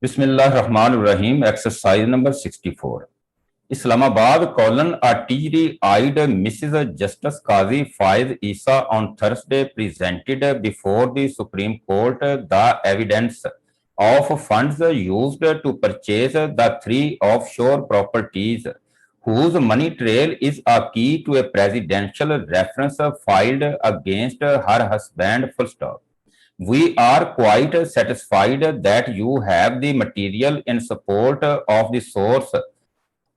Bismillahirrahmanirrahim. Exercise number 64. Islamabad colon a teary-eyed Mrs. Justice Qazi Faiz Isa on Thursday presented before the Supreme Court the evidence of funds used to purchase the three offshore properties whose money trail is a key to a presidential reference filed against her husband. Full stop. We are quite satisfied that you have the material in support of the source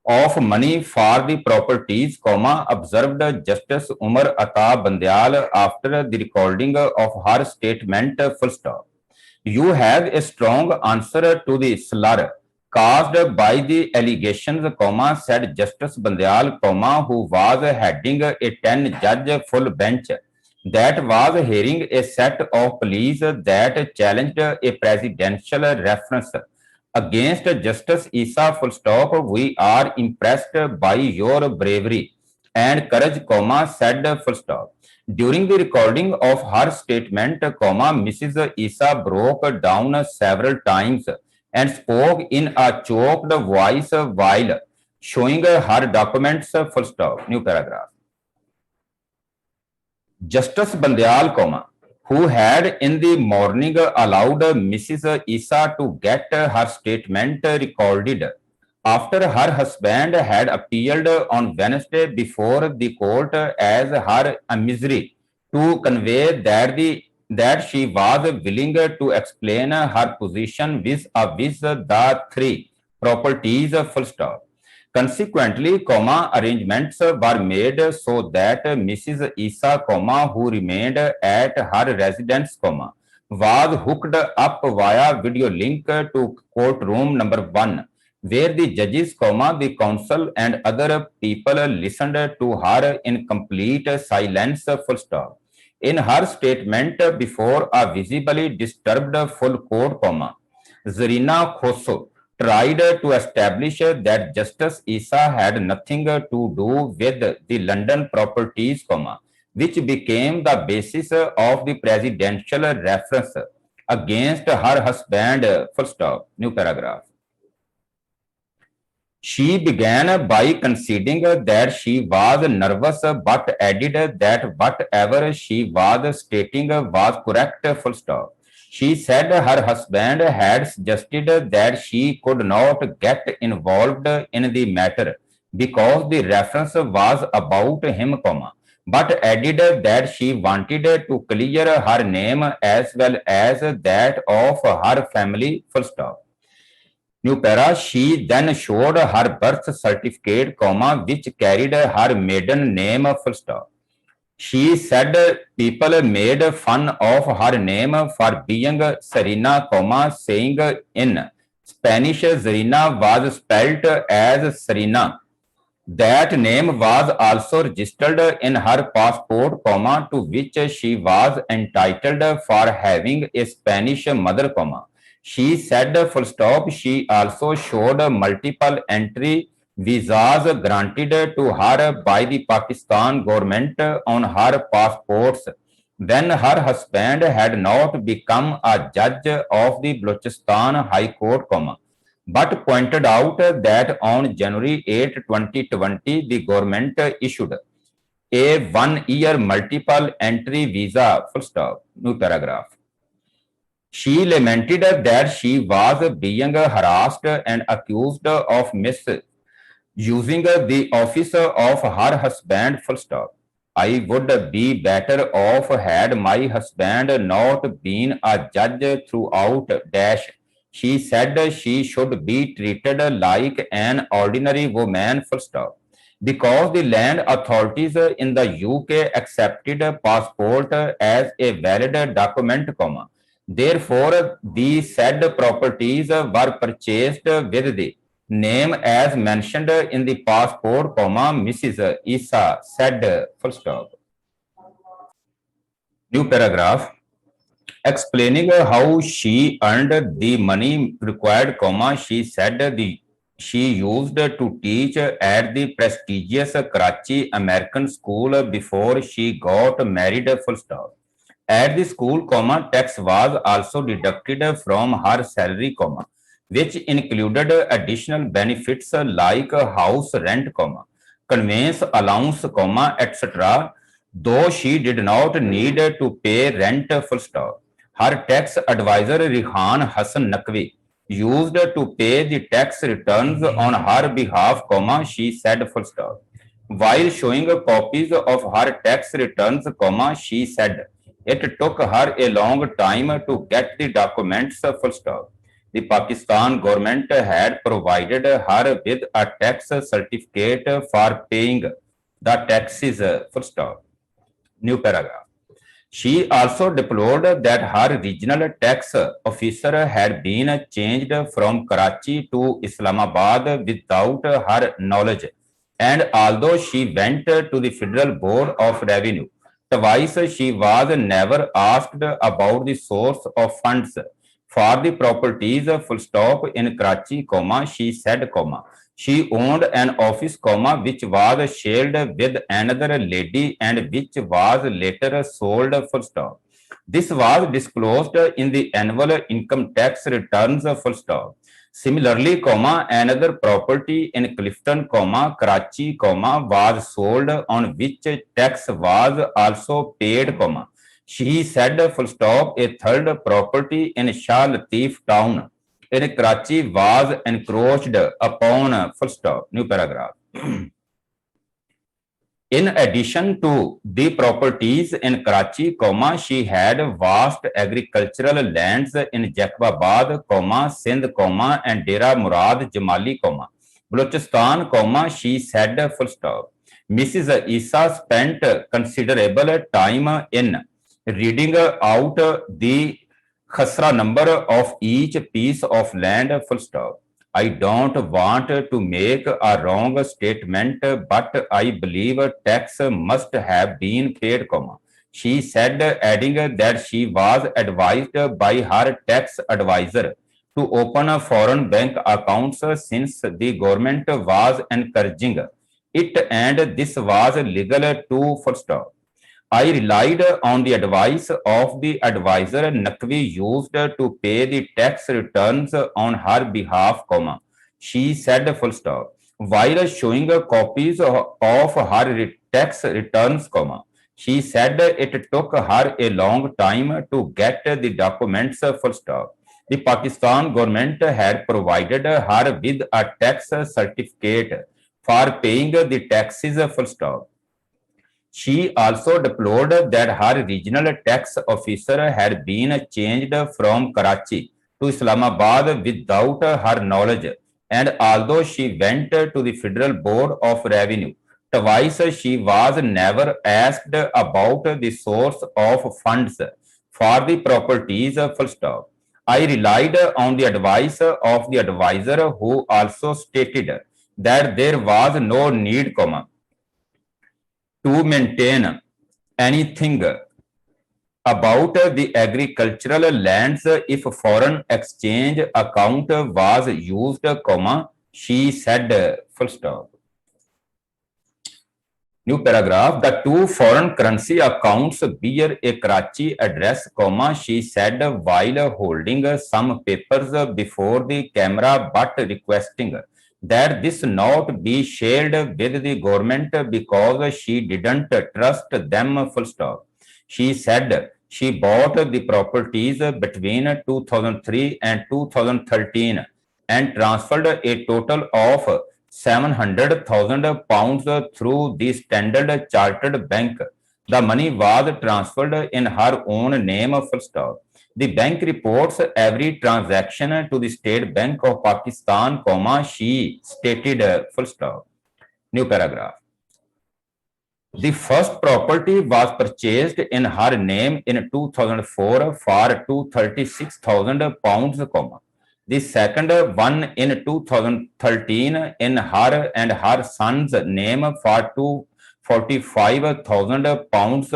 of money for the properties, observed Justice Umar Ata Bandyal after the recording of her statement. Full stop. You have a strong answer to the slur caused by the allegations, said Justice Bandyal, who was heading a 10-judge full bench that was hearing a set of pleas that challenged a presidential reference against Justice Isa. Full stop. We are impressed by your bravery and courage, said. Full stop. During the recording of her statement, Mrs. Isa broke down several times and spoke in a choked voice while showing her documents. Full stop. New paragraph. Justice Bandyal, who had in the morning allowed Mrs. Isa to get her statement recorded after her husband had appealed on Wednesday before the court as her misery, to convey that she was willing to explain her position vis-a-vis the three properties. Full stop. Consequently, arrangements were made so that Mrs. Isa, who remained at her residence, was hooked up via video link to courtroom number 1, where the judges, the counsel, and other people listened to her in complete silence. Full stop. In her statement before a visibly disturbed full court, Zarina Khoso tried to establish that Justice Isa had nothing to do with the London properties, which became the basis of the presidential reference against her husband. Full stop. New paragraph. She began by conceding that she was nervous, but added that whatever she was stating was correct. Full stop. She said her husband had suggested that she could not get involved in the matter because the reference was about him, but added that she wanted to clear her name as well as that of her family. Full stop. New para, she then showed her birth certificate, which carried her maiden name. Full stop. She said people made fun of her name for being Serena, saying in Spanish Zarina was spelled as Serena. That name was also registered in her passport, to which she was entitled for having a Spanish mother, She said, full stop, she also showed multiple entry visas granted to her by the Pakistan government on her passports when her husband had not become a judge of the Balochistan High Court, but pointed out that on January 8, 2020, the government issued a 1-year multiple entry visa. Full stop. New paragraph. She lamented that she was being harassed and accused of misusing the office of her husband. Full stop. I would be better off had my husband not been a judge throughout. Dash. She said she should be treated like an ordinary woman. Full stop. Because the land authorities in the UK accepted passport as a valid document, therefore the said properties were purchased with the name as mentioned in the passport, Mrs. Isa said. Full stop. New paragraph. Explaining how she earned the money required, she said she used to teach at the prestigious Karachi American School before she got married. Full stop. At the school, tax was also deducted from her salary, which included additional benefits like house rent, conveyance allowance, etc., though she did not need to pay rent, full stop. Her tax advisor Rihan Hassan Naqvi used to pay the tax returns on her behalf, she said, full stop. While showing copies of her tax returns, she said it took her a long time to get the documents, full stop. The Pakistan government had provided her with a tax certificate for paying the taxes, full stop. New paragraph. She also deplored that her regional tax officer had been changed from Karachi to Islamabad without her knowledge. And although she went to the Federal Board of Revenue twice, she was never asked about the source of funds for the properties, full stop, in Karachi, she said, she owned an office, which was shared with another lady and which was later sold, full stop. This was disclosed in the annual income tax returns, full stop. Similarly, another property in Clifton, Karachi, was sold on which tax was also paid, she said, full stop. A third property in Shah Latif town in Karachi was encroached upon, full stop. New paragraph. In addition to the properties in Karachi, she had vast agricultural lands in Jacobabad, Sindh, and Dera Murad Jamali, Balochistan, she said, full stop. Mrs. Isa spent considerable time in reading out the khasra number of each piece of land, full stop. I don't want to make a wrong statement, but I believe tax must have been paid, she said, adding that she was advised by her tax advisor to open a foreign bank accounts since the government was encouraging it and this was legal to, full stop. I relied on the advice of the advisor Naqvi used to pay the tax returns on her behalf, she said, full stop. While showing copies of her tax returns, she said it took her a long time to get the documents, full stop. The Pakistan government had provided her with a tax certificate for paying the taxes, full stop. She also deplored that her regional tax officer had been changed from Karachi to Islamabad without her knowledge. And although she went to the Federal Board of Revenue twice, she was never asked about the source of funds for the properties, full stop. I relied on the advice of the advisor who also stated that there was no need, to maintain anything about the agricultural lands if foreign exchange account was used, she said, full stop. New paragraph. The two foreign currency accounts bear a Karachi address, she said while holding some papers before the camera but requesting that this not be shared with the government because she didn't trust them, full stop. She said she bought the properties between 2003 and 2013 and transferred a total of 700,000 pounds through the Standard Chartered Bank. The money was transferred in her own name, full stop. The bank reports every transaction to the State Bank of Pakistan, she stated, full stop. New paragraph. The first property was purchased in her name in 2004 for 236,000 pounds, the second one in 2013 in her and her son's name for 245,000 pounds,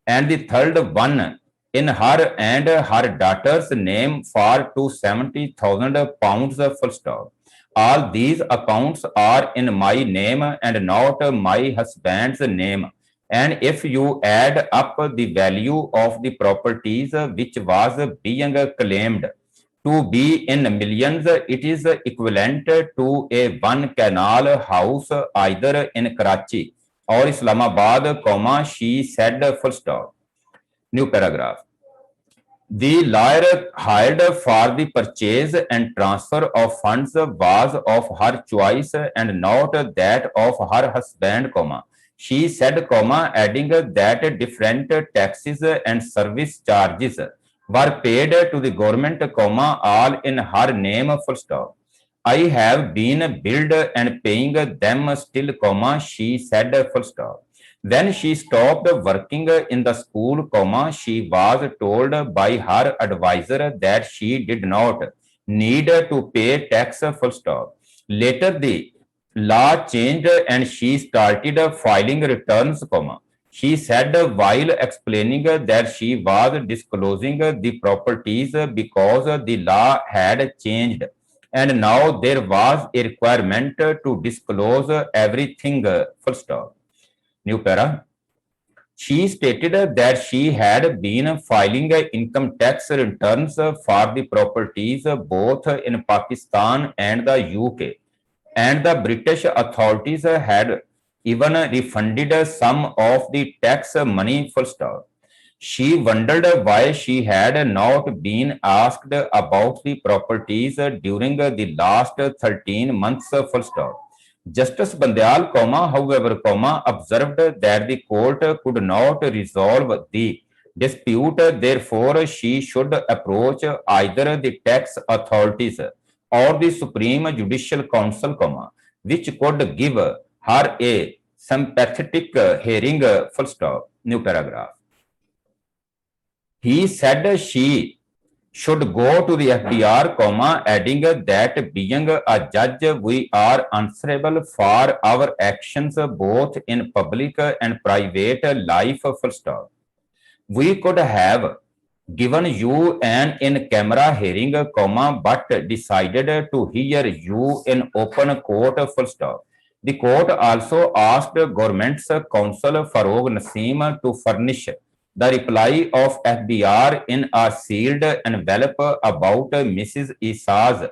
and the third one in her and her daughter's name for 270,000 pounds, full stop. All these accounts are in my name and not my husband's name. And if you add up the value of the properties which was being claimed, To be in millions, it is equivalent to a one canal house either in Karachi or Islamabad, comma, she said, full stop. New paragraph. The lawyer hired for the purchase and transfer of funds was of her choice and not that of her husband, comma. She said, comma, adding that different taxes and service charges were paid to the government, comma, all in her name, full stop. I have been billed and paying them still, comma, she said, full stop. When she stopped working in the school, comma, she was told by her advisor that she did not need to pay tax, full stop. Later, the law changed and she started filing returns, comma. She said while explaining that she was disclosing the properties because the law had changed and now there was a requirement to disclose everything, full stop. New para. She stated that she had been filing income tax returns for the properties both in Pakistan and the UK, and the British authorities had even refunded some of the tax money, full stop. She wondered why she had not been asked about the properties during the last 13 months, full stop. Justice Bandyal, however, observed that the court could not resolve the dispute, therefore she should approach either the tax authorities or the Supreme Judicial Council, which could give her a sympathetic hearing, full stop. New paragraph. He said she should go to the FBR, adding that being a judge, we are answerable for our actions both in public and private life, full stop. We could have given you an in-camera hearing, but decided to hear you in open court, full stop. The court also asked government's counsel Farooq Naseem to furnish the reply of FBR in a sealed envelope about Mrs. Isa's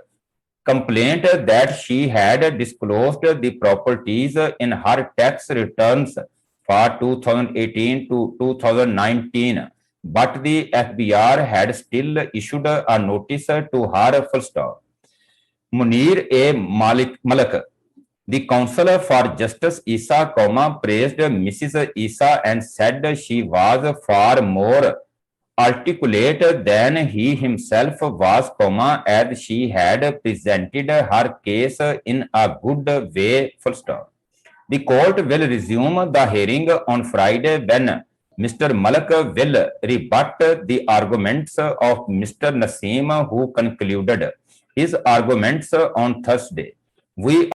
complaint that she had disclosed the properties in her tax returns for 2018 to 2019, but the FBR had still issued a notice to her, full stop. Munir A. Malak, the counselor for Justice Isa, praised Mrs. Isa and said she was far more articulate than he himself was, as she had presented her case in a good way, full stop. The court will resume the hearing on Friday when Mr. Malak will rebut the arguments of Mr. Naseem, who concluded his arguments on Thursday. We